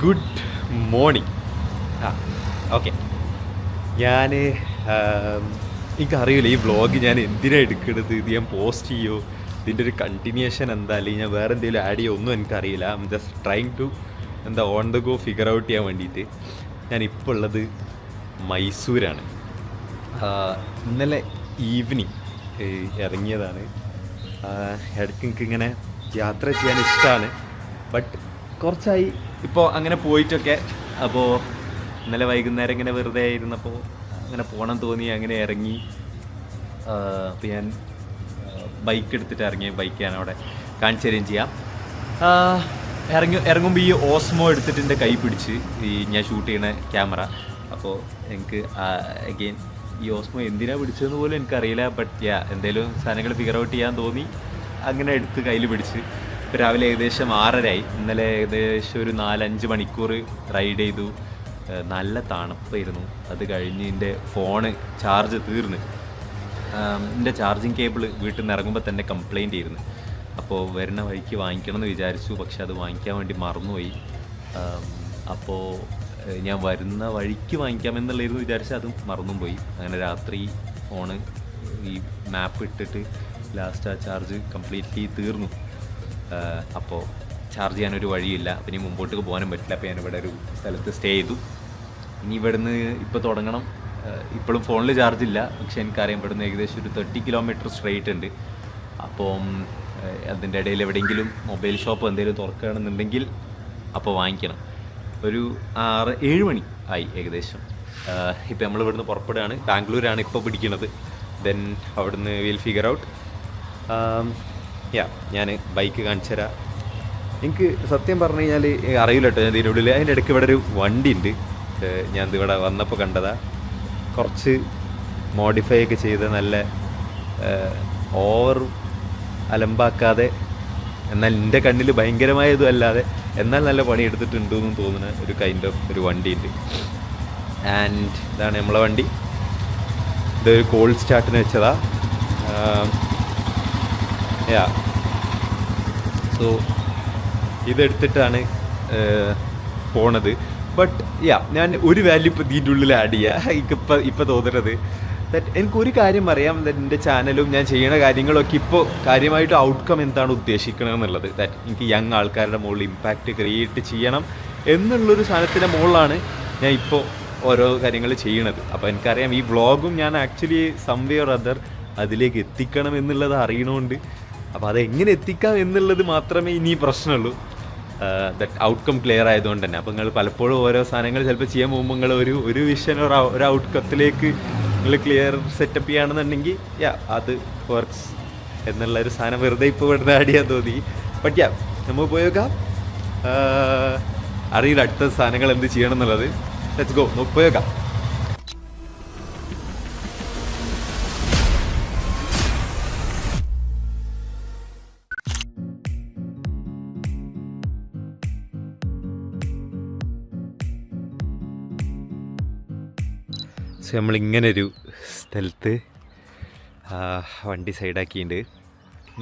Good morning. Okay, ഞാൻ എനിക്കറിയില്ല ഈ വ്ളോഗ് ഞാൻ എന്തിനാണ് എടുക്കുന്നത്, ഇത് ഞാൻ പോസ്റ്റ് ചെയ്യുമോ, ഇതിൻ്റെ ഒരു കണ്ടിന്യൂഷൻ എന്താ, അല്ലെങ്കിൽ ഞാൻ വേറെ എന്തെങ്കിലും ആഡ് ചെയ്യുമോ ഒന്നും എനിക്കറിയില്ല. I'm just trying to on the go figure out ചെയ്യാൻ വേണ്ടിയിട്ട്. ഞാനിപ്പോൾ ഉള്ളത് മൈസൂരാണ്. ഇന്നലെ ഈവനിങ് ഇറങ്ങിയതാണ്. ഇടയ്ക്ക് എനിക്കിങ്ങനെ യാത്ര ചെയ്യാൻ ഇഷ്ടമാണ്, ബട്ട് കുറച്ചായി ഇപ്പോൾ അങ്ങനെ പോയിട്ടൊക്കെ. അപ്പോൾ ഇന്നലെ വൈകുന്നേരം ഇങ്ങനെ വെറുതെ ഇരുന്നപ്പോൾ അങ്ങനെ പോകണം തോന്നി, അങ്ങനെ ഇറങ്ങി. അപ്പോൾ ഞാൻ ബൈക്ക് എടുത്തിട്ട് ഇറങ്ങി. ബൈക്ക് ഞാൻ അവിടെ കാണിച്ചു തരുകയും ചെയ്യാം. ഇറങ്ങുമ്പോൾ ഈ ഓസ്മോ എടുത്തിട്ട് എൻ്റെ കൈ പിടിച്ച് ഈ ഞാൻ ഷൂട്ട് ചെയ്യുന്ന ക്യാമറ. അപ്പോൾ എനിക്ക് അഗെയിൻ ഈ ഓസ്മോ എന്തിനാണ് പിടിച്ചതെന്ന് പോലും എനിക്കറിയില്ല. ബട്ട് എന്തെങ്കിലും സാധനങ്ങൾ ഫിഗർ ഔട്ട് ചെയ്യാൻ തോന്നി, അങ്ങനെ എടുത്ത് കയ്യിൽ പിടിച്ച്. ഇപ്പോൾ രാവിലെ ഏകദേശം 6:30. ഇന്നലെ ഏകദേശം ഒരു 4-5 മണിക്കൂർ റൈഡ് ചെയ്തു. നല്ല തണുപ്പായിരുന്നു. അത് കഴിഞ്ഞ് എൻ്റെ ഫോണ് ചാർജ് തീർന്ന്. എൻ്റെ ചാർജിങ് കേബിൾ വീട്ടിൽ നിന്ന് ഇറങ്ങുമ്പോൾ തന്നെ കംപ്ലൈൻ്റ് ആയിരുന്നു. അപ്പോൾ വരുന്ന വഴിക്ക് വാങ്ങിക്കണം എന്ന് വിചാരിച്ചു, പക്ഷെ അത് വാങ്ങിക്കാൻ വേണ്ടി മറന്നുപോയി. അപ്പോൾ ഞാൻ വരുന്ന വഴിക്ക് വാങ്ങിക്കാമെന്നുള്ളായിരുന്നു വിചാരിച്ചാൽ അതും മറന്നും പോയി. അങ്ങനെ രാത്രി ഫോണ് ഈ മാപ്പ് ഇട്ടിട്ട് ലാസ്റ്റ് ആ ചാർജ് കംപ്ലീറ്റ്ലി തീർന്നു. അപ്പോൾ ചാർജ് ചെയ്യാനൊരു വഴിയില്ല. അപ്പം ഇനി മുമ്പോട്ടേക്ക് പോകാനും പറ്റില്ല. അപ്പോൾ ഞാനിവിടെ ഒരു സ്ഥലത്ത് സ്റ്റേ ചെയ്തു. ഇനി ഇവിടുന്ന് ഇപ്പോൾ തുടങ്ങണം. ഇപ്പോഴും ഫോണിൽ ചാർജില്ല, പക്ഷെ എനിക്കറിയാം ഇവിടുന്ന് ഏകദേശം ഒരു 30 കിലോമീറ്റർ സ്ട്രെയിറ്റ് ഉണ്ട്. അപ്പം അതിൻ്റെ ഇടയിൽ എവിടെയെങ്കിലും മൊബൈൽ ഷോപ്പ് എന്തെങ്കിലും തുറക്കുകയാണെന്നുണ്ടെങ്കിൽ അപ്പോൾ വാങ്ങിക്കണം. ഒരു 6-7 മണി ആയി ഏകദേശം. ഇപ്പോൾ നമ്മൾ ഇവിടുന്ന് പുറപ്പെടുകയാണ്. ബാംഗ്ലൂരാണ് ഇപ്പോൾ പിടിക്കുന്നത്. ദെൻ അവിടുന്ന് വിൽ ഫിഗർ ഔട്ട്. ഞാൻ ബൈക്ക് കാണിച്ചു തരാം. എനിക്ക് സത്യം പറഞ്ഞു കഴിഞ്ഞാൽ അറിയില്ല കേട്ടോ ഞാൻ ഇതിനുള്ളിൽ. അതിൻ്റെ ഇടയ്ക്ക് ഇവിടെ ഒരു വണ്ടി ഉണ്ട്. ഞാൻ ഇവിടെ വന്നപ്പോൾ കണ്ടതാ. കുറച്ച് മോഡിഫൈ ഒക്കെ ചെയ്ത് നല്ല ഓവർ അലമ്പാക്കാതെ, എന്നാൽ എൻ്റെ കണ്ണിൽ ഭയങ്കരമായതും അല്ലാതെ എന്നാൽ നല്ല പണിയെടുത്തിട്ടുണ്ട് എന്ന് തോന്നുന്ന ഒരു കൈൻഡ് ഓഫ് ഒരു വണ്ടിയുണ്ട്. ആൻഡ് ഇതാണ് നമ്മളെ വണ്ടി. ഇതൊരു കോൾഡ് സ്റ്റാർട്ടിന് വെച്ചതാ. സോ ഇതെടുത്തിട്ടാണ് പോണത്. ബട്ട് ഞാൻ ഒരു വാല്യൂ ഇപ്പോൾ ഇതിൻ്റെ ഉള്ളിൽ ആഡ് ചെയ്യുക. എനിക്കിപ്പോൾ തോന്നുന്നത് ദാറ്റ് എനിക്കൊരു കാര്യം അറിയാം. എൻ്റെ ചാനലും ഞാൻ ചെയ്യുന്ന കാര്യങ്ങളൊക്കെ ഇപ്പോൾ കാര്യമായിട്ട് ഔട്ട്കം എന്താണ് ഉദ്ദേശിക്കണമെന്നുള്ളത്. ദാറ്റ് എനിക്ക് യങ് ആൾക്കാരുടെ മുകളിൽ ഇമ്പാക്റ്റ് ക്രിയേറ്റ് ചെയ്യണം എന്നുള്ളൊരു സാധനത്തിൻ്റെ മുകളിലാണ് ഞാൻ ഇപ്പോൾ ഓരോ കാര്യങ്ങൾ ചെയ്യണത്. അപ്പോൾ എനിക്കറിയാം ഈ വ്ളോഗും ഞാൻ ആക്ച്വലി സംവേ ഓർ അതർ അതിലേക്ക് എത്തിക്കണം എന്നുള്ളത് അറിയണമുണ്ട്. അപ്പോൾ അതെങ്ങനെ എത്തിക്കാം എന്നുള്ളത് മാത്രമേ ഇനി പ്രശ്നമുള്ളൂ. ദറ്റ് ഔട്ട്കം ക്ലിയർ ആയതുകൊണ്ട് തന്നെ. അപ്പോൾ നിങ്ങൾ പലപ്പോഴും ഓരോ സാധനങ്ങൾ ചിലപ്പോൾ ചെയ്യാൻ പോകുമ്പോൾ നിങ്ങൾ ഒരു വിഷൻ ഒരു ഔട്ട്കത്തിലേക്ക് നിങ്ങൾ ക്ലിയർ സെറ്റപ്പ് ചെയ്യുകയാണെന്നുണ്ടെങ്കിൽ അത് വർക്ക്സ് എന്നുള്ളൊരു സാധനം വെറുതെ ഇപ്പോൾ ഇവിടുന്ന് ആഡ് ചെയ്യാൻ തോന്നി. ബട്ട് നമുക്ക് പോയേക്കാം. അറിയില്ല അടുത്ത സാധനങ്ങൾ എന്ത് ചെയ്യണം എന്നുള്ളത്. ലെറ്റ്സ് ഗോ, നമുക്ക് പോയേക്കാം. നമ്മളിങ്ങനൊരു സ്ഥലത്ത് വണ്ടി സൈഡാക്കിയിട്ടുണ്ട്.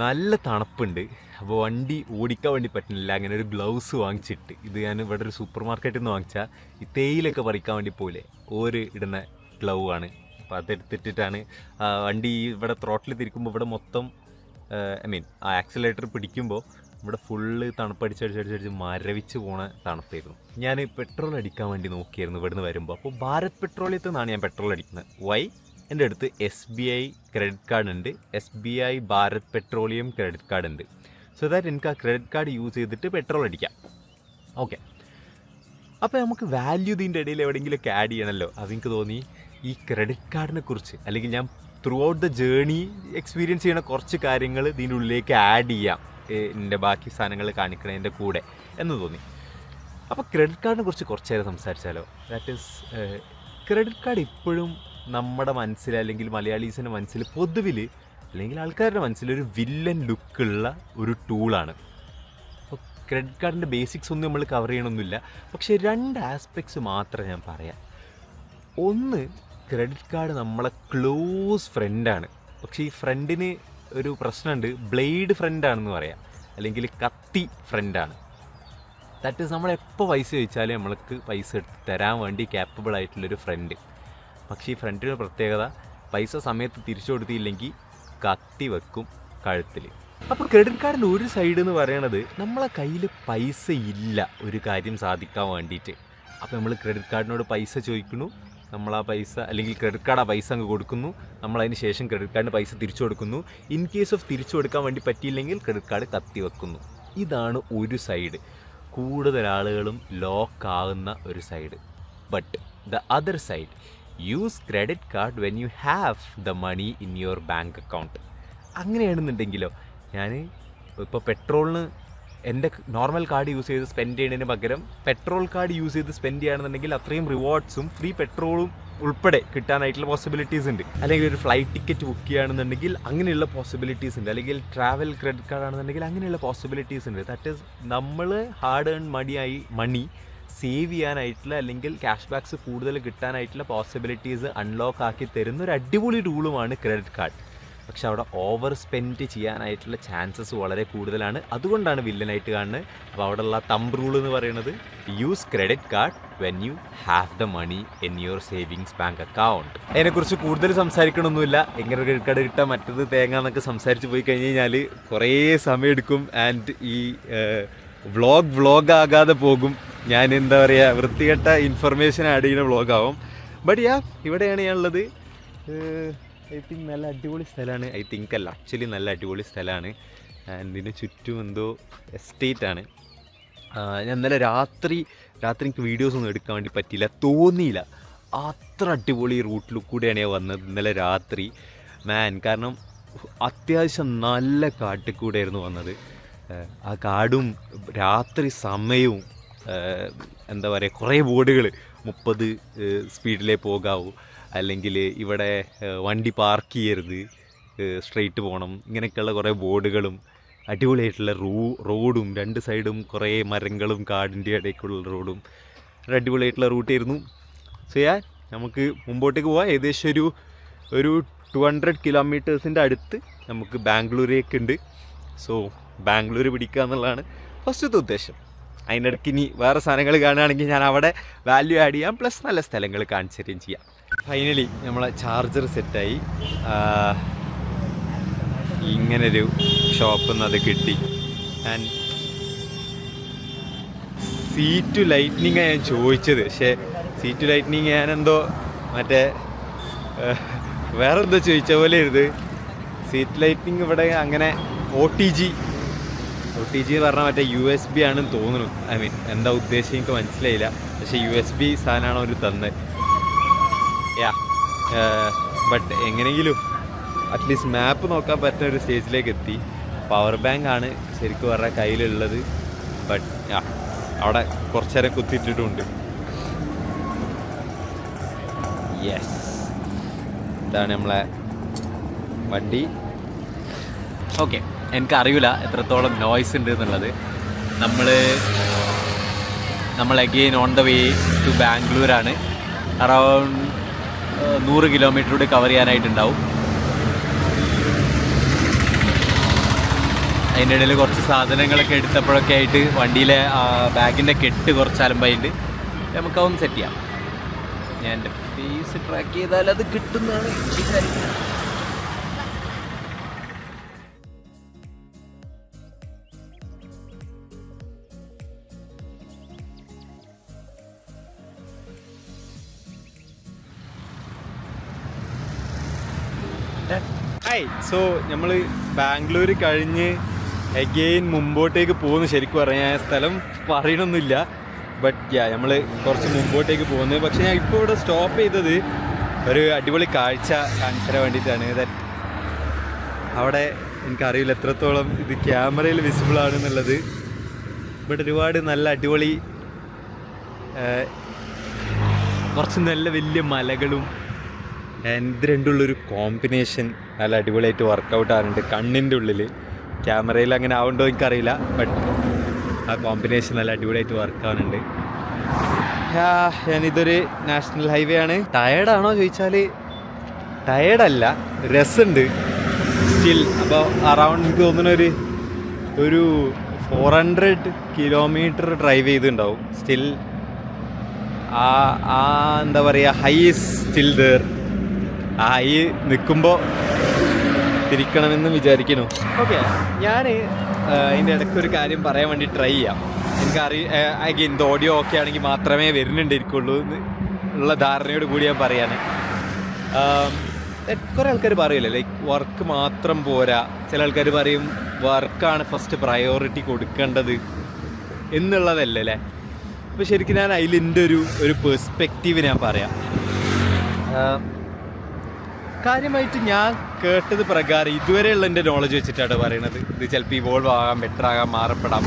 നല്ല തണുപ്പുണ്ട്. അപ്പോൾ വണ്ടി ഓടിക്കാൻ വേണ്ടി പറ്റുന്നില്ല. അങ്ങനെ ഒരു ഗ്ലൗസ് വാങ്ങിച്ചിട്ട്, ഇത് ഞാൻ ഇവിടെ ഒരു സൂപ്പർ മാർക്കറ്റിൽ നിന്ന് വാങ്ങിച്ചാൽ ഈ തേയിലൊക്കെ പറിക്കാൻ വേണ്ടി പോലെ ഇടുന്ന ഗ്ലൗ ആണ്. അപ്പോൾ അതെടുത്തിട്ടാണ് വണ്ടി ഇവിടെ ത്രോട്ടിൽ തിരിക്കുമ്പോൾ ഇവിടെ മൊത്തം ആ ആക്സിലേറ്റർ പിടിക്കുമ്പോൾ ഇവിടെ ഫുള്ള് തണുപ്പടിച്ചടിച്ചടിച്ചടിച്ച് മരവിച്ച് പോണ തണുപ്പായിരുന്നു. ഞാൻ പെട്രോൾ അടിക്കാൻ വേണ്ടി നോക്കിയായിരുന്നു ഇവിടുന്ന് വരുമ്പോൾ. അപ്പോൾ ഭാരത് പെട്രോളിയത്തിൽ നിന്നാണ് ഞാൻ പെട്രോൾ അടിക്കുന്നത്. എൻ്റെ അടുത്ത് SBI ക്രെഡിറ്റ് കാർഡ് ഉണ്ട്. SBI Bharat petroleum credit card ഉണ്ട്. സോ ദാറ്റ് എനിക്ക് ആ ക്രെഡിറ്റ് കാർഡ് യൂസ് ചെയ്തിട്ട് പെട്രോൾ അടിക്കാം. ഓക്കെ, അപ്പോൾ നമുക്ക് വാല്യൂ ഇതിൻ്റെ ഇടയിൽ എവിടെയെങ്കിലുമൊക്കെ ആഡ് ചെയ്യണമല്ലോ. അതെനിക്ക് തോന്നി ഈ ക്രെഡിറ്റ് കാർഡിനെ കുറിച്ച്, അല്ലെങ്കിൽ ഞാൻ through out the journey experience ചെയ്യുന്ന കുറച്ച് കാര്യങ്ങൾ ഇതിൻ്റെ ഉള്ളിലേക്ക് ആഡ് ചെയ്യാം, എൻ്റെ ബാക്കി സാധനങ്ങൾ കാണിക്കണതിൻ്റെ കൂടെ എന്ന് തോന്നി. അപ്പോൾ ക്രെഡിറ്റ് കാർഡിനെ കുറിച്ച് കുറച്ച് നേരം സംസാരിച്ചാലോ. ദാറ്റ് ഈസ് ക്രെഡിറ്റ് കാർഡ് ഇപ്പോഴും നമ്മുടെ മനസ്സിൽ, അല്ലെങ്കിൽ മലയാളീസിൻ്റെ മനസ്സിൽ പൊതുവിൽ, അല്ലെങ്കിൽ ആൾക്കാരുടെ മനസ്സിൽ ഒരു വില്ലൻ ലുക്കുള്ള ഒരു ടൂളാണ്. അപ്പോൾ ക്രെഡിറ്റ് കാർഡിൻ്റെ ബേസിക്സ് ഒന്നും നമ്മൾ കവർ ചെയ്യണമെന്നില്ല. പക്ഷേ 2 ആസ്പെക്ട്സ് മാത്രമേ ഞാൻ പറയാം. ഒന്ന്, ക്രെഡിറ്റ് കാർഡ് നമ്മളെ ക്ലോസ് ഫ്രണ്ടാണ്. പക്ഷേ ഈ ഫ്രണ്ടിന് ഒരു പ്രശ്നമുണ്ട്. ബ്ലേഡ് ഫ്രണ്ടാണെന്ന് പറയാം, അല്ലെങ്കിൽ കത്തി ഫ്രണ്ടാണ്. ദാറ്റ് ഈസ് നമ്മളെപ്പോൾ പൈസ ചോദിച്ചാലും നമ്മൾക്ക് പൈസ എടുത്ത് തരാൻ വേണ്ടി ക്യാപ്പബിൾ ആയിട്ടുള്ളൊരു ഫ്രണ്ട്. പക്ഷേ ഈ ഫ്രണ്ടിൻ്റെ പ്രത്യേകത പൈസ സമയത്ത് തിരിച്ചു കൊടുത്തില്ലെങ്കിൽ കത്തി വെക്കും കഴുത്തിൽ. അപ്പോൾ ക്രെഡിറ്റ് കാർഡിൻ്റെ ഒരു സൈഡ് എന്ന് പറയണത് നമ്മളെ കയ്യിൽ പൈസ ഇല്ല ഒരു കാര്യം സാധിക്കാൻ വേണ്ടിയിട്ട്. അപ്പോൾ നമ്മൾ ക്രെഡിറ്റ് കാർഡിനോട് പൈസ ചോദിക്കുന്നു, നമ്മൾ ആ പൈസ അല്ലെങ്കിൽ ക്രെഡിറ്റ് കാർഡ് ആ പൈസ അങ്ങ് കൊടുക്കുന്നു, നമ്മളതിന് ശേഷം ക്രെഡിറ്റ് കാർഡിന് പൈസ തിരിച്ചു കൊടുക്കുന്നു. ഇൻ കേസ് ഓഫ് തിരിച്ചു കൊടുക്കാൻ വേണ്ടി പറ്റിയില്ലെങ്കിൽ ക്രെഡിറ്റ് കാർഡ് കത്തി വെക്കുന്നു. ഇതാണ് ഒരു സൈഡ്, കൂടുതൽ ആളുകളും ലോക്കാവുന്ന ഒരു side. But the other side, use credit card when you have the money in your bank account. അങ്ങനെയാണെന്നുണ്ടെങ്കിലോ, ഞാൻ ഇപ്പോൾ പെട്രോളിന് എൻ്റെ നോർമൽ കാർഡ് യൂസ് ചെയ്ത് സ്പെൻഡ് ചെയ്യുന്നതിന് പകരം പെട്രോൾ കാർഡ് യൂസ് ചെയ്ത് സ്പെൻഡ് ചെയ്യുകയാണെന്നുണ്ടെങ്കിൽ അത്രയും റിവാർഡ്സും ഫ്രീ പെട്രോളും ഉൾപ്പെടെ കിട്ടാനായിട്ടുള്ള പോസിബിലിറ്റീസ് ഉണ്ട്. അല്ലെങ്കിൽ ഒരു ഫ്ലൈറ്റ് ടിക്കറ്റ് ബുക്ക് ചെയ്യുകയാണെന്നുണ്ടെങ്കിൽ അങ്ങനെയുള്ള പോസിബിലിറ്റീസ് ഉണ്ട്. അല്ലെങ്കിൽ ട്രാവൽ ക്രെഡിറ്റ് കാർഡ് ആണെന്നുണ്ടെങ്കിൽ അങ്ങനെയുള്ള പോസിബിലിറ്റീസ് ഉണ്ട്. ദാറ്റ് ഈസ് നമ്മൾ ഹാർഡ് ഏൺ മണി സേവ് ചെയ്യാനായിട്ടുള്ള അല്ലെങ്കിൽ ക്യാഷ് ബാക്സ് കൂടുതൽ കിട്ടാനായിട്ടുള്ള പോസിബിലിറ്റീസ് അൺലോക്ക് ആക്കി തരുന്ന ഒരു അടിപൊളി ടൂളുമാണ് ക്രെഡിറ്റ് കാർഡ്. പക്ഷെ അവിടെ ഓവർ സ്പെൻഡ് ചെയ്യാനായിട്ടുള്ള ചാൻസസ് വളരെ കൂടുതലാണ്. അതുകൊണ്ടാണ് വില്ലനായിട്ട് കാണുന്നത്. അപ്പോൾ അവിടെയുള്ള തമ്പ് റൂൾ എന്ന് പറയുന്നത് use credit card when you have the money in your savings bank account. അതിനെക്കുറിച്ച് കൂടുതൽ സംസാരിക്കണമൊന്നുമില്ല. എങ്ങനെ ക്രെഡിറ്റ് കാർഡ് കിട്ടാൻ മറ്റത് തേങ്ങ എന്നൊക്കെ സംസാരിച്ച് പോയി കഴിഞ്ഞ് കഴിഞ്ഞാൽ കുറേ സമയമെടുക്കും. ആൻഡ് ഈ വ്ളോഗ് ആകാതെ പോകും. ഞാൻ എന്താ പറയുക, വൃത്തികെട്ട ഇൻഫർമേഷൻ ആഡ് ചെയ്യുന്ന വ്ളോഗാവും. ബട്ട് ഇവിടെയാണ് ഞാനുള്ളത്. ഐ തിങ്ക് നല്ല അടിപൊളി സ്ഥലമാണ്. ആക്ച്വലി നല്ല അടിപൊളി സ്ഥലമാണ്. ആൻഡ് ഇതിന് ചുറ്റും എന്തോ എസ്റ്റേറ്റാണ്. ഞാൻ ഇന്നലെ രാത്രി എനിക്ക് വീഡിയോസ് ഒന്നും എടുക്കാൻ വേണ്ടി പറ്റിയില്ല, തോന്നിയില്ല. അത്ര അടിപൊളി റൂട്ടിൽ കൂടെയാണ് ഞാൻ വന്നത് ഇന്നലെ രാത്രി കാരണം അത്യാവശ്യം നല്ല കാട്ടിൽ കൂടെയായിരുന്നു വന്നത്. ആ കാടും രാത്രി സമയവും എന്താ പറയുക, കുറേ ബോർഡുകൾ 30 സ്പീഡിലേ പോകാവൂ, അല്ലെങ്കിൽ ഇവിടെ വണ്ടി പാർക്ക് ചെയ്യരുത്, സ്ട്രെയിറ്റ് പോകണം, ഇങ്ങനെയൊക്കെയുള്ള കുറേ ബോർഡുകളും അടിപൊളിയായിട്ടുള്ള റോഡും 2 സൈഡും കുറേ മരങ്ങളും കാടിൻ്റെ ഇടയ്ക്കുള്ള റോഡും അടിപൊളിയായിട്ടുള്ള റൂട്ടായിരുന്നു. സോ നമുക്ക് മുമ്പോട്ടേക്ക് പോകാം. ഏകദേശം ഒരു 200 കിലോമീറ്റേഴ്സിൻ്റെ അടുത്ത് നമുക്ക് ബാംഗ്ലൂരേക്ക് ഉണ്ട്. സോ ബാംഗ്ലൂർ പിടിക്കുക എന്നുള്ളതാണ് ഫസ്റ്റത്തെ ഉദ്ദേശം. അതിനിടയ്ക്ക് ഇനി വേറെ സാധനങ്ങൾ കാണുകയാണെങ്കിൽ ഞാൻ അവിടെ വാല്യൂ ആഡ് ചെയ്യാം, പ്ലസ് നല്ല സ്ഥലങ്ങൾ കാണിച്ചു തരികയും ചെയ്യാം. ഫൈനലി നമ്മളെ ചാർജർ സെറ്റായി. ഇങ്ങനൊരു ഷോപ്പിൽ നിന്ന് അത് കിട്ടി. ആൻഡ് സീറ്റ് ലൈറ്റ്നിങ്ങാണ് ഞാൻ ചോദിച്ചത്. പക്ഷേ സീറ്റ് ലൈറ്റ്നിങ് ഞാനെന്തോ മറ്റേ വേറെന്തോ ചോദിച്ച പോലെ ഇരുത്. സീറ്റ് ലൈറ്റ്നിങ് ഇവിടെ അങ്ങനെ ഒ ടി ജി എന്ന് പറഞ്ഞാൽ മറ്റേ USB ആണെന്ന് തോന്നുന്നു. ഐ മീൻ എന്താ ഉദ്ദേശം എനിക്ക് മനസ്സിലായില്ല. പക്ഷേ USB സാധനമാണ് അവർ തന്നത്. ബട്ട് എങ്ങനെയെങ്കിലും അറ്റ്ലീസ്റ്റ് മാപ്പ് നോക്കാൻ പറ്റുന്ന ഒരു സ്റ്റേജിലേക്ക് എത്തി. പവർ ബാങ്ക് ആണ് ശരിക്കും പറഞ്ഞാൽ കയ്യിലുള്ളത്. ബട്ട് അവിടെ കുറച്ച് നേരം കുത്തിയിട്ടിട്ടുമുണ്ട്. യെസ്, ഇതാണ് നമ്മളെ വണ്ടി. ഓക്കെ, എനിക്കറിയില്ല എത്രത്തോളം നോയ്സ് ഉണ്ട് എന്നുള്ളത്. നമ്മൾ again on the way to ബാംഗ്ലൂരാണ്. അറൗണ്ട് 100 കിലോമീറ്റർ കൂടി കവർ ചെയ്യാനായിട്ടുണ്ടാവും. അതിൻ്റെ ഇടയിൽ കുറച്ച് സാധനങ്ങളൊക്കെ എടുത്തപ്പോഴൊക്കെ ആയിട്ട് വണ്ടിയിലെ ബാഗിൻ്റെ കെട്ട് കുറച്ച് അലമ്പായിട്ട് നമുക്കതൊന്ന് സെറ്റ് ചെയ്യാം. ഞാൻ എൻ്റെ ഫേസ് ട്രാക്ക് ചെയ്താൽ അത് കിട്ടുന്നതാണ് വിചാരിക്കുന്നത്. സോ നമ്മൾ ബാംഗ്ലൂർ കഴിഞ്ഞ് അഗെയിൻ മുമ്പോട്ടേക്ക് പോകുന്നു. ശരിക്കും പറഞ്ഞാൽ സ്ഥലം പറയണമൊന്നുമില്ല. ബട്ട് നമ്മൾ കുറച്ച് മുമ്പോട്ടേക്ക് പോകുന്നത്. പക്ഷേ ഞാൻ ഇപ്പോൾ ഇവിടെ സ്റ്റോപ്പ് ചെയ്തത് ഒരു അടിപൊളി കാഴ്ച കാണിച്ചു തരാൻ വേണ്ടിയിട്ടാണ്. ദാറ്റ് അവിടെ എനിക്കറിയില്ല എത്രത്തോളം ഇത് ക്യാമറയിൽ വിസിബിൾ ആണെന്നുള്ളത്. ബട്ട് ഒരുപാട് നല്ല അടിപൊളി കുറച്ച് നല്ല വലിയ മലകളും ഇത് രണ്ടുള്ളൊരു കോമ്പിനേഷൻ നല്ല അടിപൊളിയായിട്ട് വർക്കൗട്ട് ആകുന്നുണ്ട് കണ്ണിൻ്റെ ഉള്ളിൽ. ക്യാമറയിൽ അങ്ങനെ ആവുണ്ടോ എനിക്കറിയില്ല. ബട്ട് ആ കോമ്പിനേഷൻ നല്ല അടിപൊളിയായിട്ട് വർക്ക് ആവുന്നുണ്ട്. ഞാനിതൊരു നാഷണൽ ഹൈവേ ആണ്. ടയേർഡാണോ ചോദിച്ചാൽ ടയേർഡല്ല, രസമുണ്ട് സ്റ്റിൽ. അപ്പോൾ അറൗണ്ട് എനിക്ക് തോന്നുന്ന ഒരു 400 കിലോമീറ്റർ ഡ്രൈവ് ചെയ്തിട്ടുണ്ടാവും. സ്റ്റിൽ ആ എന്താ പറയുക, ഹൈ ഈസ് സ്റ്റിൽ ദർ. ആ ഹൈ നിൽക്കുമ്പോൾ തിരിക്കണമെന്ന് വിചാരിക്കുന്നു. ഓക്കെ, ഞാൻ അതിൻ്റെ ഇടയ്ക്കൊരു കാര്യം പറയാൻ വേണ്ടി ട്രൈ ചെയ്യാം. അഗെയിൻ ഇത് ഓഡിയോ ഓക്കെ ആണെങ്കിൽ മാത്രമേ വരുന്നുണ്ടായിരിക്കുള്ളൂ എന്നുള്ള ധാരണയോട് കൂടി ഞാൻ പറയാണ്. കുറേ ആൾക്കാർ പറയില്ലേ, ലൈക്ക് വർക്ക് മാത്രം പോരാ. ചില ആൾക്കാർ പറയും വർക്കാണ് ഫസ്റ്റ് പ്രയോറിറ്റി കൊടുക്കേണ്ടത് എന്നുള്ളതല്ലേ അല്ലേ. അപ്പോൾ ശരിക്കും ഞാൻ അതിലെൻ്റെ ഒരു പെർസ്പെക്റ്റീവ് ഞാൻ പറയാം. കാര്യമായിട്ട് ഞാൻ കേട്ടത് പ്രകാരം ഇതുവരെയുള്ള എൻ്റെ നോളജ് വെച്ചിട്ടാണ് പറയണത്. ഇത് ചിലപ്പോൾ ഇവോൾവ് ആകാം, ബെറ്റർ ആകാം, മാറപ്പെടാം.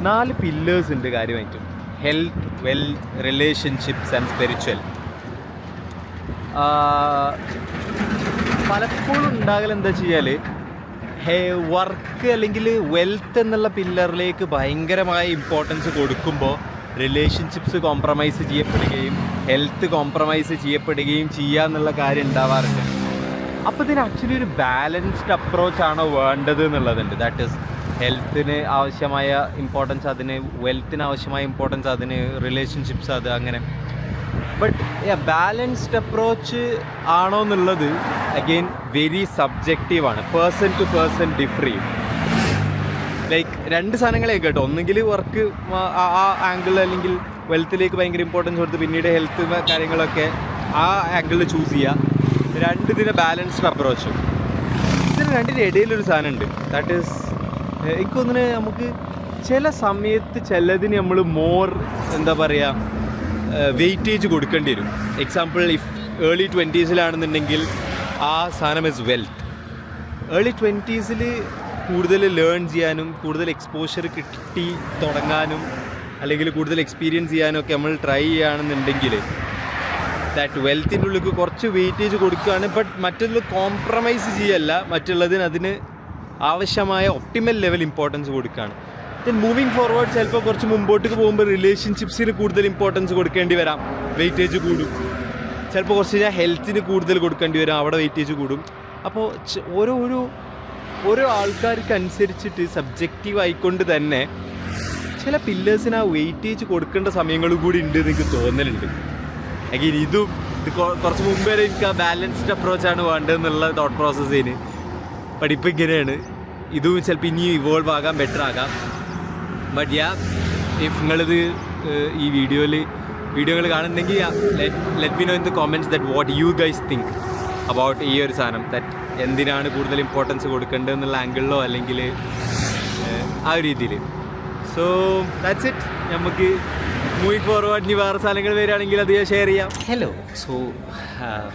4 പില്ലേഴ്സ് ഉണ്ട് കാര്യമായിട്ടും: health, wealth, relationships and spiritual. പലപ്പോഴും ഉണ്ടാകൽ എന്താ വെച്ചാൽ, വർക്ക് അല്ലെങ്കിൽ വെൽത്ത് എന്നുള്ള പില്ലറിലേക്ക് ഭയങ്കരമായ ഇമ്പോർട്ടൻസ് കൊടുക്കുമ്പോൾ റിലേഷൻഷിപ്സ് കോംപ്രമൈസ് ചെയ്യപ്പെടുകയും ഹെൽത്ത് കോംപ്രമൈസ് ചെയ്യപ്പെടുകയും ചെയ്യുക എന്നുള്ള കാര്യം ഉണ്ടാവാറുണ്ട്. അപ്പോൾ ഇതിന് ആക്ച്വലി ഒരു ബാലൻസ്ഡ് അപ്രോച്ചാണോ വേണ്ടത് എന്നുള്ളതുണ്ട്. ദാറ്റ് ഈസ് ഹെൽത്തിന് ആവശ്യമായ ഇമ്പോർട്ടൻസ് അതിന്, വെൽത്തിന് ആവശ്യമായ ഇമ്പോർട്ടൻസ് അതിന്, റിലേഷൻഷിപ്സ് അത് അങ്ങനെ. ബട്ട് ബാലൻസ്ഡ് അപ്രോച്ച് ആണോ എന്നുള്ളത് അഗെയിൻ വെരി സബ്ജക്റ്റീവാണ്. പേഴ്സൺ ടു പേഴ്സൺ ഡിഫർ ചെയ്യും. ലൈക്ക് 2 സാധനങ്ങളെ കേട്ടോ, ഒന്നെങ്കിൽ വർക്ക് ആ ആംഗിൾ അല്ലെങ്കിൽ വെൽത്തിലേക്ക് ഭയങ്കര ഇമ്പോർട്ടൻസ് കൊടുത്ത് പിന്നീട് ഹെൽത്ത് കാര്യങ്ങളൊക്കെ ആ ആംഗിളിൽ ചൂസ് ചെയ്യുക. 2 ഇതിന് ബാലൻസ്ഡ് അപ്രോച്ചും. ഇതിന് 2ൻ്റെ ഇടയിലൊരു സാധനമുണ്ട്. ദാറ്റ് ഈസ് എനിക്ക് തോന്നുന്നത് നമുക്ക് ചില സമയത്ത് ചിലതിന് നമ്മൾ മോർ എന്താ പറയുക വെയിറ്റേജ് കൊടുക്കേണ്ടി വരും. എക്സാമ്പിൾ, ഇഫ് ഏർലി 20s ആ സാധനം ഇസ് വെൽത്ത്. ഏർലി 20s കൂടുതൽ ലേൺ ചെയ്യാനും കൂടുതൽ എക്സ്പോഷർ കിട്ടി തുടങ്ങാനും അല്ലെങ്കിൽ കൂടുതൽ എക്സ്പീരിയൻസ് ചെയ്യാനും ഒക്കെ നമ്മൾ ട്രൈ ചെയ്യുകയാണെന്നുണ്ടെങ്കിൽ ദാറ്റ് വെൽത്തിൻ്റെ ഉള്ളിൽ കുറച്ച് വെയിറ്റേജ് കൊടുക്കുകയാണ്. ബട്ട് മറ്റുള്ള കോംപ്രമൈസ് ചെയ്യല്ല, മറ്റുള്ളതിന് അതിന് ആവശ്യമായ ഒപ്റ്റിമൽ ലെവൽ ഇമ്പോർട്ടൻസ് കൊടുക്കുകയാണ്. ദെൻ മൂവിങ് ഫോർവേഡ് ചിലപ്പോൾ കുറച്ച് മുമ്പോട്ടേക്ക് പോകുമ്പോൾ റിലേഷൻഷിപ്സിന് കൂടുതൽ ഇമ്പോർട്ടൻസ് കൊടുക്കേണ്ടി വരാം, വെയിറ്റേജ് കൂടും. ചിലപ്പോൾ കുറച്ച് കഴിഞ്ഞാൽ ഹെൽത്തിന് കൂടുതൽ കൊടുക്കേണ്ടി വരാം, അവിടെ വെയിറ്റേജ് കൂടും. അപ്പോൾ ഓരോ ആൾക്കാർക്ക് അനുസരിച്ചിട്ട് സബ്ജക്റ്റീവ് ആയിക്കൊണ്ട് തന്നെ ചില പില്ലേഴ്സിന് ആ വെയിറ്റേജ് കൊടുക്കേണ്ട സമയങ്ങളും കൂടി ഉണ്ട് എന്ന് എനിക്ക് തോന്നലുണ്ട്. അഗെയിൻ ഇത് കുറച്ച് മുമ്പ് വരെ എനിക്ക് ആ ബാലൻസ്ഡ് അപ്രോച്ചാണ് വേണ്ടതെന്നുള്ള തോട്ട് പ്രോസസ്സിന്. പഠിപ്പ് ഇങ്ങനെയാണ്. ഇതും ചിലപ്പോൾ ഇനിയും ഇവോൾവ് ആകാം, ബെറ്റർ ആകാം. ബട്ട് ഇഫ് നിങ്ങളിത് ഈ വീഡിയോകൾ കാണുന്നുണ്ടെങ്കിൽ let me know in the comments that what you guys think about ഈ ഒരു സാധനം. ദാറ്റ് എന്തിനാണ് കൂടുതൽ ഇമ്പോർട്ടൻസ് കൊടുക്കേണ്ടതെന്നുള്ള ആംഗിളിലോ അല്ലെങ്കിൽ ആ ഒരു രീതിയിൽ. So that's it. നമുക്ക് മൂവിങ് ഫോർവേഡ് ഇനി വേറെ സാധനങ്ങൾ വരികയാണെങ്കിൽ അത് ഞാൻ ഷെയർ ചെയ്യാം. ഹലോ. സോ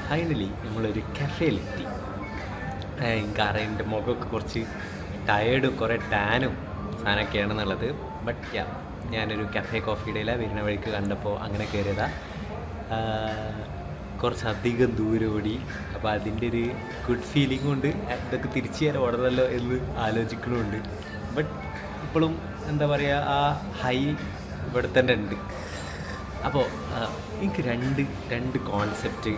ഫൈനലി നമ്മളൊരു കഫേയിലെത്തി. എനിക്കറിയാം എൻ്റെ മുഖമൊക്കെ കുറച്ച് ടയേർഡും കുറേ ടാനും സാധനമൊക്കെയാണെന്നുള്ളത്. ബട്ട് ഞാനൊരു കഫേ കോഫി ഡേയിലാണ് വരുന്ന വഴിക്ക് കണ്ടപ്പോൾ അങ്ങനെ കയറിയതാ. കുറച്ചധികം ദൂരം ഓടി. അപ്പോൾ അതിൻ്റെ ഒരു ഗുഡ് ഫീലിംഗും ഉണ്ട്. ഇതൊക്കെ തിരിച്ചു തരാൻ ഓടണമല്ലോ എന്ന് ആലോചിക്കണമുണ്ട്. ബട്ട് ഇപ്പോഴും എന്താ പറയുക, ആ ഹൈ ഇവിടെ തന്നെ ഉണ്ട്. അപ്പോൾ എനിക്ക് രണ്ട് കോൺസെപ്റ്റ്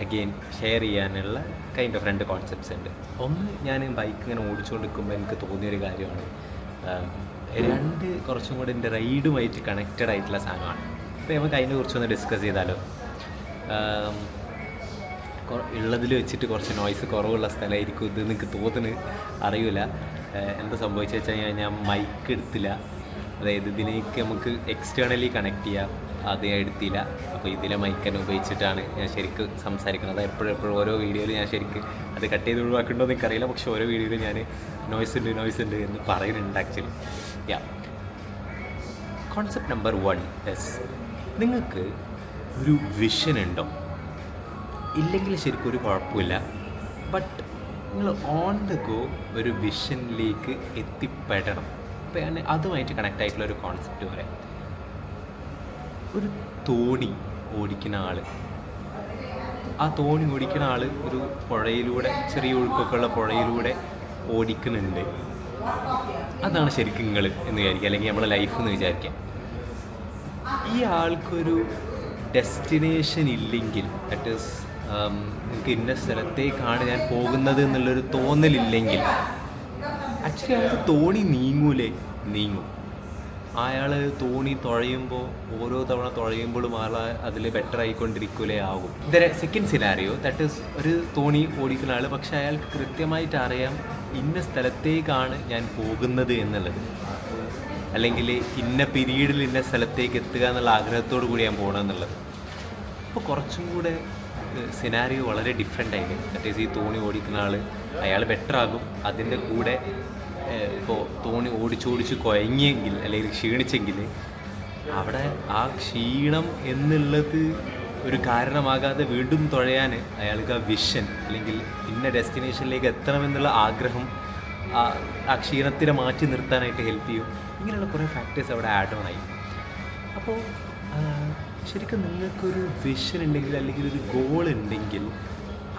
അഗെയിൻ ഷെയർ ചെയ്യാനുള്ള കൈൻഡ് ഓഫ് 2 കോൺസെപ്റ്റ്സ് ഉണ്ട്. ഒന്ന്, ഞാൻ ബൈക്ക് ഇങ്ങനെ ഓടിച്ചുകൊണ്ടിരിക്കുമ്പോൾ എനിക്ക് തോന്നിയൊരു കാര്യമാണ്. 2 കുറച്ചും കൂടെ എൻ്റെ റൈഡുമായിട്ട് കണക്റ്റഡ് ആയിട്ടുള്ള സാധനമാണ്. അപ്പോൾ നമുക്ക് അതിനെ കുറിച്ചൊന്ന് ഡിസ്കസ് ചെയ്താലോ. ഉള്ളതിൽ വെച്ചിട്ട് കുറച്ച് നോയ്സ് കുറവുള്ള സ്ഥലമായിരിക്കും ഇത് എനിക്ക് തോന്നുന്നു, അറിയില്ല എന്താ സംഭവിച്ചു വെച്ചാൽ ഞാൻ മൈക്ക് എടുത്തില്ല. അതായത് ഇതിലേക്ക് നമുക്ക് എക്സ്റ്റേണലി കണക്ട് ചെയ്യാം, അത് ഞാൻ എടുത്തില്ല. അപ്പോൾ ഇതിലെ മൈക്ക് തന്നെ ഉപയോഗിച്ചിട്ടാണ് ഞാൻ ശരിക്കും സംസാരിക്കുന്നത്. എപ്പോഴും ഓരോ വീഡിയോയിൽ ഞാൻ ശരിക്കും അത് കട്ട് ചെയ്ത് ഒഴിവാക്കുന്നുണ്ടോ എന്ന് എനിക്കറിയില്ല. പക്ഷേ ഓരോ വീഡിയോയിൽ ഞാൻ നോയ്സ് ഉണ്ട് എന്ന് പറയുന്നുണ്ട് ആക്ച്വലി. കോൺസെപ്റ്റ് നമ്പർ 1 എസ്, നിങ്ങൾക്ക് ഒരു വിഷൻ ഉണ്ടോ? ഇല്ലെങ്കിൽ ശരിക്കും ഒരു കുഴപ്പമില്ല. ബട്ട് നിങ്ങൾ ഓൺ ദ ഗോ ഒരു വിഷനിലേക്ക് എത്തിപ്പെടണം. അപ്പോൾ ഞാൻ അതുമായിട്ട് കണക്റ്റ് ആയിട്ടുള്ള ഒരു കോൺസെപ്റ്റ് പറയാം. ഒരു തോണി ഓടിക്കുന്ന ആൾ, ആ തോണി ഓടിക്കുന്ന ആൾ ഒരു പുഴയിലൂടെ, ചെറിയ ഒഴുക്കൊക്കെ ഉള്ള പുഴയിലൂടെ ഓടിക്കുന്നുണ്ട്. അതാണ് ശരിക്കും നിങ്ങൾ എന്ന് വിചാരിക്കുക, അല്ലെങ്കിൽ നമ്മുടെ ലൈഫ് എന്ന് വിചാരിക്കാം. ഈ ആൾക്കൊരു ഡെസ്റ്റിനേഷൻ ഇല്ലെങ്കിൽ, ദാറ്റ് ഈസ് എനിക്ക് ഇന്ന സ്ഥലത്തേക്കാണ് ഞാൻ പോകുന്നത് എന്നുള്ളൊരു തോന്നലില്ലെങ്കിൽ ആക്ച്വലി അയാൾക്ക് തോണി നീങ്ങും. അയാൾ തോണി തുഴയുമ്പോൾ ഓരോ തവണ തുഴയുമ്പോഴും ആൾ അതിൽ ബെറ്റർ ആയിക്കൊണ്ടിരിക്കുകയേ ആകും. ഇതൊരു സെക്കൻഡ് സിനാരിയോ, ദാറ്റ് ഈസ് ഒരു തോണി ഓടിക്കുന്ന ആൾ, പക്ഷെ അയാൾക്ക് കൃത്യമായിട്ട് അറിയാം ഇന്ന സ്ഥലത്തേക്കാണ് ഞാൻ പോകുന്നത് എന്നുള്ളത്, അല്ലെങ്കിൽ ഇന്ന പീരീഡിൽ ഇന്ന സ്ഥലത്തേക്ക് എത്തുക എന്നുള്ള ആഗ്രഹത്തോടു കൂടി ഞാൻ പോകണം എന്നുള്ളത്. അപ്പോൾ കുറച്ചും കൂടെ സിനാരിയോ വളരെ ഡിഫറെൻ്റ് ആയിരിക്കും. ദാറ്റ് ഈസ് ഈ തോണി ഓടിക്കുന്ന ആൾ അയാൾ ബെറ്റർ ആകും. അതിൻ്റെ കൂടെ ഇപ്പോൾ തോണി ഓടിച്ചോടിച്ച് കുഴങ്ങിയെങ്കിൽ അല്ലെങ്കിൽ ക്ഷീണിച്ചെങ്കിൽ അവിടെ ആ ക്ഷീണം എന്നുള്ളത് ഒരു കാരണമാകാതെ വീണ്ടും തുഴയാൻ അയാൾക്ക് ആ വിഷൻ അല്ലെങ്കിൽ ഇന്ന ഡെസ്റ്റിനേഷനിലേക്ക് എത്തണമെന്നുള്ള ആഗ്രഹം ആ ക്ഷീണത്തിനെ മാറ്റി നിർത്താനായിട്ട് ഹെൽപ്പ് ചെയ്യും. ഇങ്ങനെയുള്ള കുറേ ഫാക്ടേഴ്സ് അവിടെ ആഡ് ഓൺ ആയി. അപ്പോൾ ശരിക്കും നിങ്ങൾക്കൊരു വിഷൻ ഉണ്ടെങ്കിൽ അല്ലെങ്കിൽ ഒരു ഗോൾ ഉണ്ടെങ്കിൽ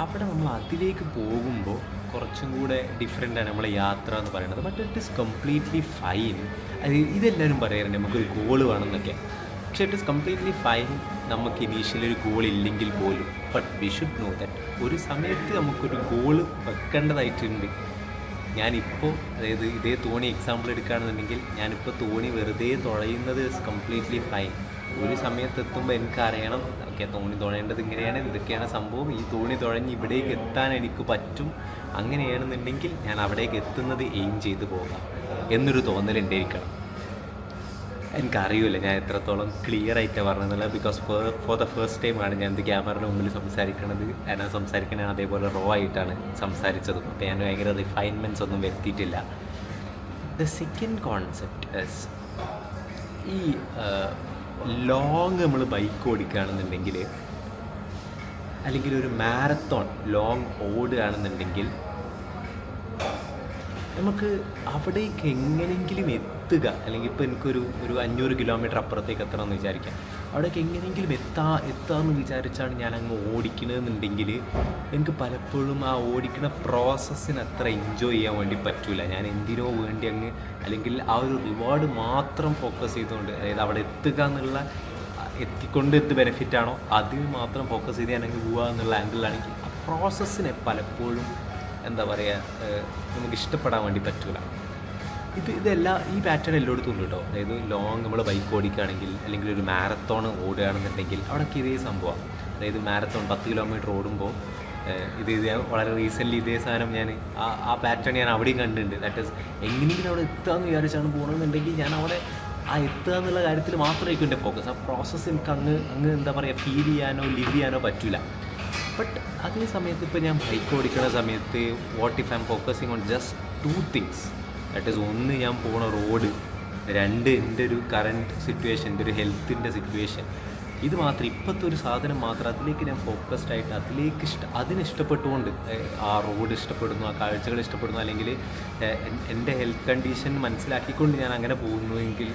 അവിടെ നമ്മൾ അതിലേക്ക് പോകുമ്പോൾ കുറച്ചും കൂടെ ഡിഫറെൻ്റാണ് നമ്മളെ യാത്ര എന്ന് പറയുന്നത്. But it is completely fine. ഇതെല്ലാവരും പറയാറുണ്ട് നമുക്കൊരു ഗോൾ വേണമെന്നൊക്കെ, പക്ഷേ ഇറ്റ് ഈസ് കംപ്ലീറ്റ്ലി ഫൈൻ നമുക്ക് ഇനീഷ്യലി ഒരു ഗോൾ ഇല്ലെങ്കിൽ പോലും. But we should know that ഒരു സമയത്ത് നമുക്കൊരു ഗോൾ വെക്കേണ്ടതായിട്ടുണ്ട്. ഞാനിപ്പോൾ അതായത് ഇതേ തോണി എക്സാമ്പിൾ എടുക്കുകയാണെന്നുണ്ടെങ്കിൽ ഞാനിപ്പോൾ തോണി വെറുതെ തുഴയുന്നത് ഇസ് കംപ്ലീറ്റ്ലി ഫൈൻ. ഒരു സമയത്തെത്തുമ്പോൾ എനിക്കറിയണം ഓക്കെ തോണി തുഴയേണ്ടത് ഇങ്ങനെയാണ്, ഇതൊക്കെയാണ് സംഭവം, ഈ തോണി തുഴഞ്ഞ് ഇവിടേക്ക് എത്താൻ എനിക്ക് പറ്റും, അങ്ങനെയാണെന്നുണ്ടെങ്കിൽ ഞാൻ അവിടേക്ക് എത്തുന്നത് എയിം ചെയ്ത് പോകാം എന്നൊരു തോന്നലുണ്ടായിരിക്കണം. എനിക്കറിയില്ല ഞാൻ എത്രത്തോളം ക്ലിയർ ആയിട്ടാണ് പറഞ്ഞതെന്നുള്ളത്. ബിക്കോസ് ഫോർ ദ ഫസ്റ്റ് ടൈമാണ് ഞാൻ ഇത് ക്യാമറയുടെ മുമ്പിൽ സംസാരിക്കണത്. ഞാൻ സംസാരിക്കണേ അതേപോലെ റോ ആയിട്ടാണ് സംസാരിച്ചതും. അപ്പോൾ ഞാൻ ഭയങ്കര റിഫൈൻമെൻറ്റ്സ് ഒന്നും വരുത്തിയിട്ടില്ല. ദ സെക്കൻഡ് കോൺസെപ്റ്റ് ഇസ് ഈ ലോങ് നമ്മൾ ബൈക്ക് ഓടിക്കുകയാണെന്നുണ്ടെങ്കിൽ അല്ലെങ്കിൽ ഒരു മാരത്തോൺ ലോങ് ഓടുകയാണെന്നുണ്ടെങ്കിൽ നമുക്ക് അവിടേക്ക് എങ്ങനെയെങ്കിലും എത്തുക, അല്ലെങ്കിൽ ഇപ്പോൾ എനിക്കൊരു 500 കിലോമീറ്റർ അപ്പുറത്തേക്ക് എത്തണമെന്ന് വിചാരിക്കാം, അവിടേക്ക് എങ്ങനെയെങ്കിലും എത്താമെന്ന് വിചാരിച്ചാണ് ഞാൻ അങ്ങ് ഓടിക്കണമെന്നുണ്ടെങ്കിൽ എനിക്ക് പലപ്പോഴും ആ ഓടിക്കുന്ന പ്രോസസ്സിന് അത്ര എൻജോയ് ചെയ്യാൻ വേണ്ടി പറ്റില്ല. ഞാൻ എന്തിനോ വേണ്ടി അങ്ങ് അല്ലെങ്കിൽ ആ ഒരു റിവാർഡ് മാത്രം ഫോക്കസ് ചെയ്തുകൊണ്ട്, അതായത് അവിടെ എത്തുക എന്നുള്ള എത്തിക്കൊണ്ട് എന്ത് ബെനിഫിറ്റാണോ അതിന് മാത്രം ഫോക്കസ് ചെയ്ത് ഞാൻ അങ്ങ് പോവുക എന്നുള്ള ആംഗിളിലാണെങ്കിൽ ആ പ്രോസസ്സിനെ പലപ്പോഴും എന്താ പറയുക നമുക്ക് ഇഷ്ടപ്പെടാൻ വേണ്ടി പറ്റില്ല. ഇതെല്ലാം ഈ പാറ്റേൺ എല്ലായിടത്തും ഉണ്ട് കേട്ടോ. അതായത് ലോങ് നമ്മൾ ബൈക്ക് ഓടിക്കുകയാണെങ്കിൽ അല്ലെങ്കിൽ ഒരു മാരത്തോൺ ഓടുകയാണെന്നുണ്ടെങ്കിൽ അവിടെയൊക്കെ ഇതേ സംഭവമാണ്. അതായത് മാരത്തോൺ 10 കിലോമീറ്റർ ഓടുമ്പോൾ ഇത് വളരെ റീസെൻ്റ്ലി ഇതേ സാധനം ഞാൻ ആ പാറ്റേൺ ഞാൻ അവിടെയും കണ്ടിട്ടുണ്ട്. ദാറ്റ് ഈസ് എങ്ങനെയെങ്കിലും അവിടെ എത്തുകയെന്ന് വിചാരിച്ചാണ് പോകണമെന്നുണ്ടെങ്കിൽ ഞാൻ അവിടെ ആ എത്തുക എന്നുള്ള കാര്യത്തിൽ മാത്രമായിരിക്കും എൻ്റെ ഫോക്കസ്. ആ പ്രോസസ്സ് എനിക്ക് അങ്ങ് എന്താ പറയുക ഫീൽ ചെയ്യാനോ ലിവ് ചെയ്യാനോ പറ്റില്ല. ബട്ട് അതേ സമയത്ത് ഇപ്പോൾ ഞാൻ ബൈക്ക് ഓടിക്കുന്ന സമയത്ത് what if I M focusing on just 2 things. That is ഒന്ന് ഞാൻ പോണ റോഡ്, 2 എൻ്റെ ഒരു കറൻറ്റ് സിറ്റുവേഷൻ, എൻ്റെ ഒരു ഹെൽത്തിൻ്റെ സിറ്റുവേഷൻ, ഇത് മാത്രം ഇപ്പോഴത്തെ ഒരു സാധനം മാത്രം അതിലേക്ക് ഞാൻ ഫോക്കസ്ഡ് ആയിട്ട് അതിനിഷ്ടപ്പെട്ടുകൊണ്ട് ആ റോഡ് ഇഷ്ടപ്പെടുന്നു, ആ കാഴ്ചകൾ ഇഷ്ടപ്പെടുന്നു, അല്ലെങ്കിൽ എൻ്റെ ഹെൽത്ത് കണ്ടീഷൻ മനസ്സിലാക്കിക്കൊണ്ട് ഞാൻ അങ്ങനെ പോകുന്നുവെങ്കിൽ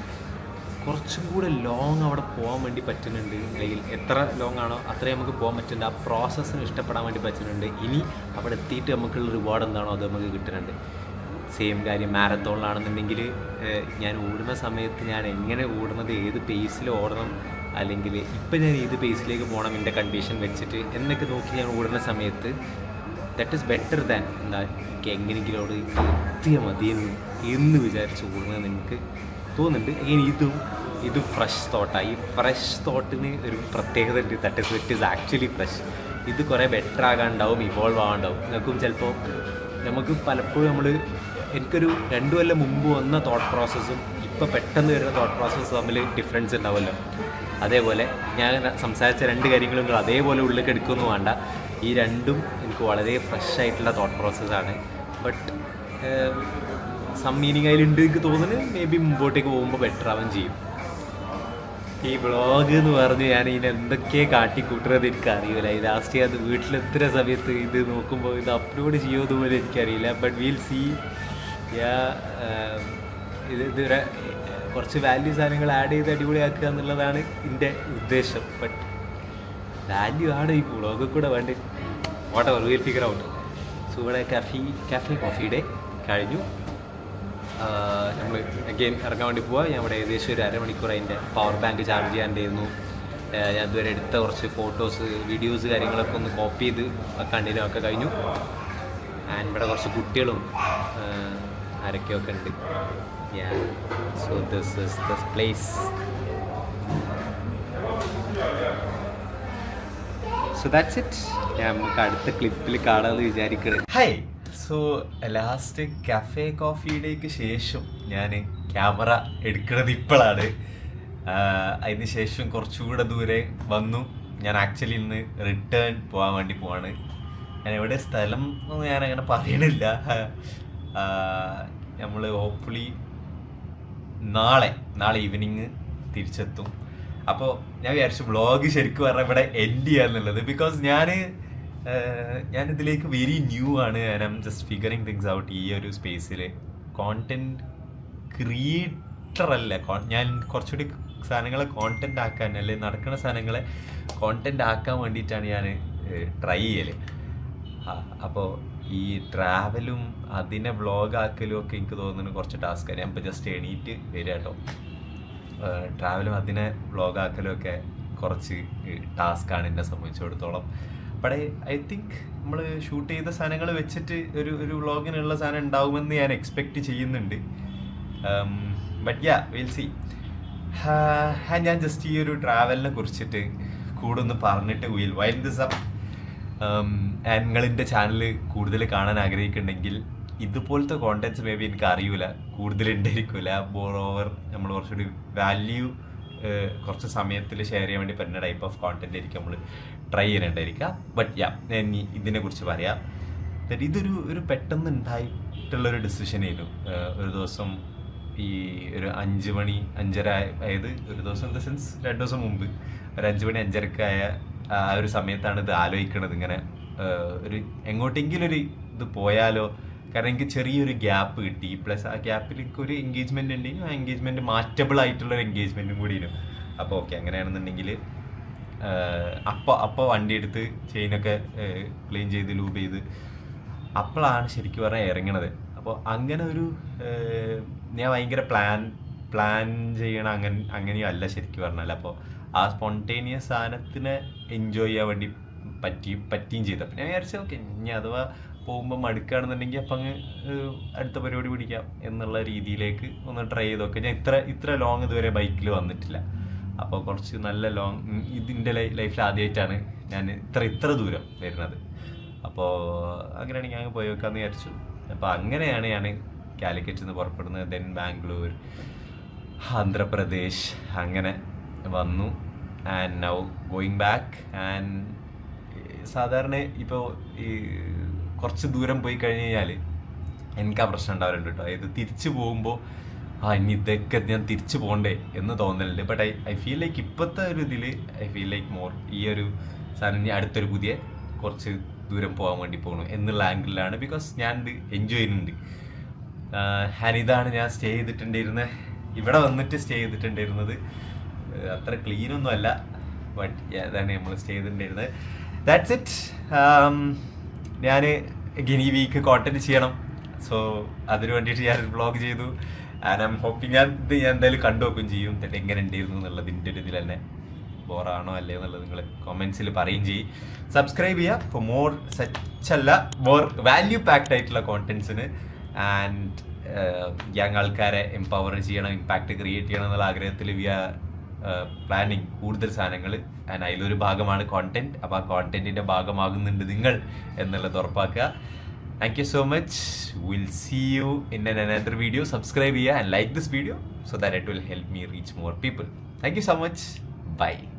കുറച്ചും കൂടെ ലോങ് അവിടെ പോകാൻ വേണ്ടി പറ്റുന്നുണ്ട്. അല്ലെങ്കിൽ എത്ര ലോങ് ആണോ അത്രയും നമുക്ക് പോകാൻ പറ്റുന്നുണ്ട്. ആ പ്രോസസ്സിന് ഇഷ്ടപ്പെടാൻ വേണ്ടി പറ്റുന്നുണ്ട്. ഇനി അവിടെ എത്തിയിട്ട് നമുക്കുള്ള റിവാർഡ് എന്താണോ അത് നമുക്ക് കിട്ടുന്നുണ്ട്. സെയിം കാര്യം മാരത്തോണിലാണെന്നുണ്ടെങ്കിൽ ഞാൻ ഓടുന്ന സമയത്ത് ഞാൻ എങ്ങനെ ഓടുന്നത്, ഏത് പേസിൽ ഓടണം, അല്ലെങ്കിൽ ഇപ്പം ഞാൻ ഏത് പേസിലേക്ക് പോകണം എൻ്റെ കണ്ടീഷൻ വെച്ചിട്ട് എന്നൊക്കെ നോക്കി ഞാൻ ഓടുന്ന സമയത്ത് ദാറ്റ് ഈസ് ബെറ്റർ ദാൻ എന്താ എനിക്ക് എങ്ങനെയെങ്കിലും അവിടെ എത്തിയാൽ മതി എന്ന് വിചാരിച്ച് ഓടുന്നതെന്ന് എനിക്ക് തോന്നുന്നുണ്ട്. ഇത് ഫ്രഷ് തോട്ടാണ്. ഈ ഫ്രഷ് തോട്ടിന് ഒരു പ്രത്യേകത ഉണ്ട്. That is actually fresh. ഇത് കുറേ ബെറ്റർ ആകാനുണ്ടാവും, ഇവോൾവ് ആകാനുണ്ടാവും. നിങ്ങൾക്കും ചിലപ്പോൾ നമുക്ക് പലപ്പോഴും എനിക്കൊരു 2 കൊല്ലം മുമ്പ് വന്ന തോട്ട് പ്രോസസ്സും ഇപ്പോൾ പെട്ടെന്ന് വരുന്ന തോട്ട് പ്രോസസ്സും തമ്മിൽ ഡിഫറൻസ് ഉണ്ടാവുമല്ലോ. അതേപോലെ ഞാൻ സംസാരിച്ച 2 കാര്യങ്ങളും അതേപോലെ ഉള്ളിലേക്ക് എടുക്കുകയൊന്നും വേണ്ട. ഈ രണ്ടും എനിക്ക് വളരെ ഫ്രഷ് ആയിട്ടുള്ള തോട്ട് പ്രോസസ്സാണ്. ബട്ട് സം മീനിങ് അതിലുണ്ട് എനിക്ക് തോന്നുന്നു. മേ ബി മുമ്പോട്ടേക്ക് പോകുമ്പോൾ ബെറ്റർ ആവാൻ ചെയ്യും. ഈ വ്ളോഗ് എന്ന് പറഞ്ഞ് ഞാൻ ഇതിന് എന്തൊക്കെ കാട്ടിക്കൂട്ടുന്നത് എനിക്കറിയില്ല. ലാസ്റ്റ് അത് വീട്ടിലെത്തുന്ന സമയത്ത് ഇത് നോക്കുമ്പോൾ ഇത് അപ്ലോഡ് ചെയ്യുമെന്ന് പോലും എനിക്കറിയില്ല. But we'll see. ഇതുവരെ കുറച്ച് വാല്യൂ സാധനങ്ങൾ ആഡ് ചെയ്ത് അടിപൊളിയാക്കുക എന്നുള്ളതാണ് എൻ്റെ ഉദ്ദേശം. ബട്ട് വാല്യൂ ആണ് ഈ വ്ളോഗ് കൂടെ വേണ്ടി what ever will figure out. So ഇവിടെ കാഫേ കോഫി ഡേ കഴിഞ്ഞു. നമ്മൾ അഗെയിൻ ഇറങ്ങാൻ വേണ്ടി പോവാം. ഞാൻ ഇവിടെ ഏകദേശം ഒരു അരമണിക്കൂർ അതിൻ്റെ പവർ ബാങ്ക് ചാർജ് ചെയ്യാണ്ടായിരുന്നു. ഞാൻ ഇതുവരെ എടുത്ത കുറച്ച് ഫോട്ടോസ്, വീഡിയോസ് കാര്യങ്ങളൊക്കെ ഒന്ന് കോപ്പി ചെയ്ത് കണ്ടിന്യൊക്കെ കഴിഞ്ഞു. ആൻഡ് ഇവിടെ കുറച്ച് കുട്ടികളും ആരൊക്കെയൊക്കെ ഉണ്ട്. Yeah, so this is this place. So that's it. നമുക്ക് അടുത്ത ക്ലിപ്പിൽ കാണാമെന്ന് വിചാരിക്കണം. ഹായ്, സോ ലാസ്റ്റ് കഫേ കോഫിയുടേക്ക് ശേഷം ഞാൻ ക്യാമറ എടുക്കുന്നത് ഇപ്പോഴാണ്. അതിന് ശേഷം കുറച്ചുകൂടെ ദൂരെ വന്നു. ഞാൻ ആക്ച്വലി ഇന്ന് റിട്ടേൺ പോകാൻ വേണ്ടി പോവാണ്. ഞാൻ എവിടെ സ്ഥലം ഒന്നും ഞാനങ്ങനെ പറയണില്ല. നമ്മൾ ഹോപ്പ്ഫുള്ളി നാളെ ഈവനിങ് തിരിച്ചെത്തും. അപ്പോൾ ഞാൻ വിചാരിച്ചു വ്ളോഗ് ശരിക്കും പറഞ്ഞാൽ ഇവിടെ എൻഡ് ചെയ്യാന്നുള്ളത്. ബിക്കോസ് ഞാനിതിലേക്ക് വെരി ന്യൂ ആണ്. And I am just figuring things out. ഈ ഒരു സ്പേസിൽ കോണ്ടന്റ് ക്രിയേറ്റർ അല്ല, ഞാൻ കുറച്ചുകൂടി സാധനങ്ങളെ കോണ്ടന്റ് ആക്കാൻ, അല്ലെങ്കിൽ നടക്കുന്ന സാധനങ്ങളെ കോണ്ടന്റ് ആക്കാൻ വേണ്ടിയിട്ടാണ് ഞാൻ ട്രൈ ചെയ്യല്. അപ്പോൾ ഈ ട്രാവലും അതിനെ വ്ളോഗ് ആക്കലും ഒക്കെ എനിക്ക് തോന്നുന്നു കുറച്ച് ടാസ്ക്കാണ്. ഞാൻ ഇപ്പോൾ ജസ്റ്റ് എണീറ്റ് വരിക കേട്ടോ. ട്രാവലും അതിനെ വ്ളോഗ് ആക്കലും ഒക്കെ കുറച്ച് ടാസ്ക്കാണ് എന്നെ സംബന്ധിച്ചിടത്തോളം. ബട്ട് ഐ തിങ്ക് നമ്മൾ ഷൂട്ട് ചെയ്ത സാധനങ്ങൾ വെച്ചിട്ട് ഒരു വ്ളോഗിനുള്ള സാധനം ഉണ്ടാവുമെന്ന് ഞാൻ എക്സ്പെക്റ്റ് ചെയ്യുന്നുണ്ട്. But yeah, will see. ഞാൻ ജസ്റ്റ് ഈ ഒരു ട്രാവലിനെ കുറിച്ചിട്ട് കൂടെ ഒന്ന് പറഞ്ഞിട്ട് വിൽ വൈൻഡ് ദിസ് അപ്പ്. നിങ്ങളിൻ്റെ ചാനൽ കൂടുതൽ കാണാൻ ആഗ്രഹിക്കുന്നുണ്ടെങ്കിൽ ഇതുപോലത്തെ കോണ്ടന്റ്സ് മേ ബി എനിക്ക് അറിയൂല, കൂടുതൽ ഉണ്ടായിരിക്കില്ല. മോർ ഓവർ നമ്മൾ കുറച്ചുകൂടി വാല്യൂ കുറച്ച് സമയത്തിൽ ഷെയർ ചെയ്യാൻ വേണ്ടി പറ്റുന്ന ടൈപ്പ് ഓഫ് കോണ്ടന്റ് ആയിരിക്കും നമ്മൾ ട്രൈ ചെയ്യാനുണ്ടായിരിക്കുക. ബട്ട് യാ, ഞാൻ ഇതിനെക്കുറിച്ച് പറയാം. ഇതൊരു പെട്ടെന്ന് ഉണ്ടായിട്ടുള്ളൊരു ഡിസിഷൻ ആയിരുന്നു. ഒരു ദിവസം ഈ ഒരു 5 മണി 5:30 ആയത്, ഒരു ദിവസം ഇൻ ദ സെൻസ് 2 ദിവസം മുമ്പ് ഒരു 5 മണി 5:30 ആ ഒരു സമയത്താണ് ഇത് ആലോചിക്കണത്. ഇങ്ങനെ ഒരു എങ്ങോട്ടെങ്കിലും ഒരു ഇത് പോയാലോ. കാരണം എനിക്ക് ചെറിയൊരു ഗ്യാപ്പ് കിട്ടി. പ്ലസ് ആ ഗ്യാപ്പിൽ എനിക്കൊരു എൻഗേജ്മെൻറ്റ് ഉണ്ടെങ്കിൽ ആ എൻഗേജ്മെൻറ്റ് മാറ്റബിൾ ആയിട്ടുള്ളൊരു എൻഗേജ്മെൻറ്റും കൂടിയിരുന്നു. അപ്പോൾ ഓക്കെ, അങ്ങനെയാണെന്നുണ്ടെങ്കിൽ അപ്പോൾ വണ്ടി എടുത്ത് ചെയിനൊക്കെ ക്ലീൻ ചെയ്ത് ലൂബ് ചെയ്ത് അപ്പോഴാണ് ശരിക്കും പറഞ്ഞാൽ ഇറങ്ങണത്. അപ്പോൾ അങ്ങനെ ഒരു ഞാൻ ഭയങ്കര പ്ലാൻ ചെയ്യണം അങ്ങനെയും അല്ല ശരിക്കും പറഞ്ഞാൽ. അപ്പോൾ ആ സ്പോണ്ടേനിയസ് സാധനത്തിനെ എൻജോയ് ചെയ്യാൻ വേണ്ടി പറ്റിയും ചെയ്തപ്പോൾ ഞാൻ വിചാരിച്ചു ഓക്കെ, ഇനി അഥവാ പോകുമ്പോൾ മടുക്കുകയാണെന്നുണ്ടെങ്കിൽ അപ്പം അങ്ങ് അടുത്ത പരിപാടി പിടിക്കാം എന്നുള്ള രീതിയിലേക്ക് ഒന്ന് ട്രൈ ചെയ്തൊക്കെ. ഞാൻ ഇത്ര ലോങ് ഇതുവരെ ബൈക്കിൽ വന്നിട്ടില്ല. അപ്പോൾ കുറച്ച് നല്ല ലോങ്, ഇതിൻ്റെ ലൈഫിൽ ആദ്യമായിട്ടാണ് ഞാൻ ഇത്ര ദൂരം വരുന്നത്. അപ്പോൾ അങ്ങനെയാണെങ്കിൽ ഞാൻ പോയി വെക്കാമെന്ന് വിചാരിച്ചു. അപ്പോൾ അങ്ങനെയാണ് ഞാൻ കാലിക്കറ്റിൽ നിന്ന് പുറപ്പെടുന്നത്. ദെൻ ബാംഗ്ലൂർ, ആന്ധ്രാപ്രദേശ്, അങ്ങനെ വന്നു. And now going back. And സാധാരണ ഇപ്പോൾ ഈ കുറച്ച് ദൂരം പോയി കഴിഞ്ഞ് കഴിഞ്ഞാൽ എനിക്ക് ആ പ്രശ്നം ഉണ്ടാവാറുണ്ട് കേട്ടോ. അതായത് തിരിച്ചു പോകുമ്പോൾ ഇനി ഇതൊക്കെ ഞാൻ തിരിച്ചു പോകണ്ടേ എന്ന് തോന്നലുണ്ട്. ബട്ട് ഐ ഫീൽ ലൈക്ക് ഇപ്പോഴത്തെ ഒരു ഇതിൽ ഐ ഫീൽ ലൈക്ക് മോർ ഈ ഒരു സാധനം ഇനി അടുത്തൊരു പുതിയ കുറച്ച് ദൂരം പോകാൻ വേണ്ടി പോകണം എന്നുള്ള ആംഗിളിലാണ്. ബിക്കോസ് ഞാൻ ഇത് എൻജോയ് ചെയ്യുന്നുണ്ട്. ഇതാണ് ഞാൻ സ്റ്റേ ചെയ്തിട്ടുണ്ടായിരുന്നത്. ഇവിടെ വന്നിട്ട് സ്റ്റേ ചെയ്തിട്ടുണ്ടായിരുന്നത് അത്ര ക്ലീനൊന്നും അല്ല, ബട്ട് അതാണ് നമ്മൾ സ്റ്റേ ചെയ്തിട്ടുണ്ടായിരുന്നത്. That's it. ഞാൻ ഈ വീക്ക് കോണ്ടന്റ് ചെയ്യണം. സോ അതിന് വേണ്ടിയിട്ട് ഞാൻ വ്ളോഗ് ചെയ്തു. ആൻഡ് ഐ എം ഹോപ്പിങ് ഞാൻ എന്തായാലും കണ്ടു നോക്കുകയും ചെയ്യും എന്നിട്ട് എങ്ങനെ ഉണ്ടായിരുന്നു എന്നുള്ളതിൻ്റെ ഒരു ഇതിൽ തന്നെ. ബോറാണോ അല്ലേ എന്നുള്ളത് നിങ്ങൾ കമൻസിൽ പറയുകയും ചെയ്യും. സബ്സ്ക്രൈബ് ചെയ്യുക for more more value packed ആയിട്ടുള്ള കോണ്ടന്റ്സിന്. ആൻഡ് യങ് ആൾക്കാരെ എംപവർ ചെയ്യണം, ഇമ്പാക്റ്റ് ക്രിയേറ്റ് ചെയ്യണം എന്നുള്ള ആഗ്രഹത്തിൽ വി ആർ പ്ലാനിങ് കൂടുതൽ സാധനങ്ങൾ. ആൻഡ് അതിലൊരു ഭാഗമാണ് കോണ്ടന്റ്. അപ്പോൾ ആ കോണ്ടന്റിൻ്റെ ഭാഗമാകുന്നുണ്ട് നിങ്ങൾ എന്നുള്ളത് ഉറപ്പാക്കുക. Thank you so much. We'll see you in another video. Subscribe here and like this video so that it will help me reach more people. Thank you so much. Bye.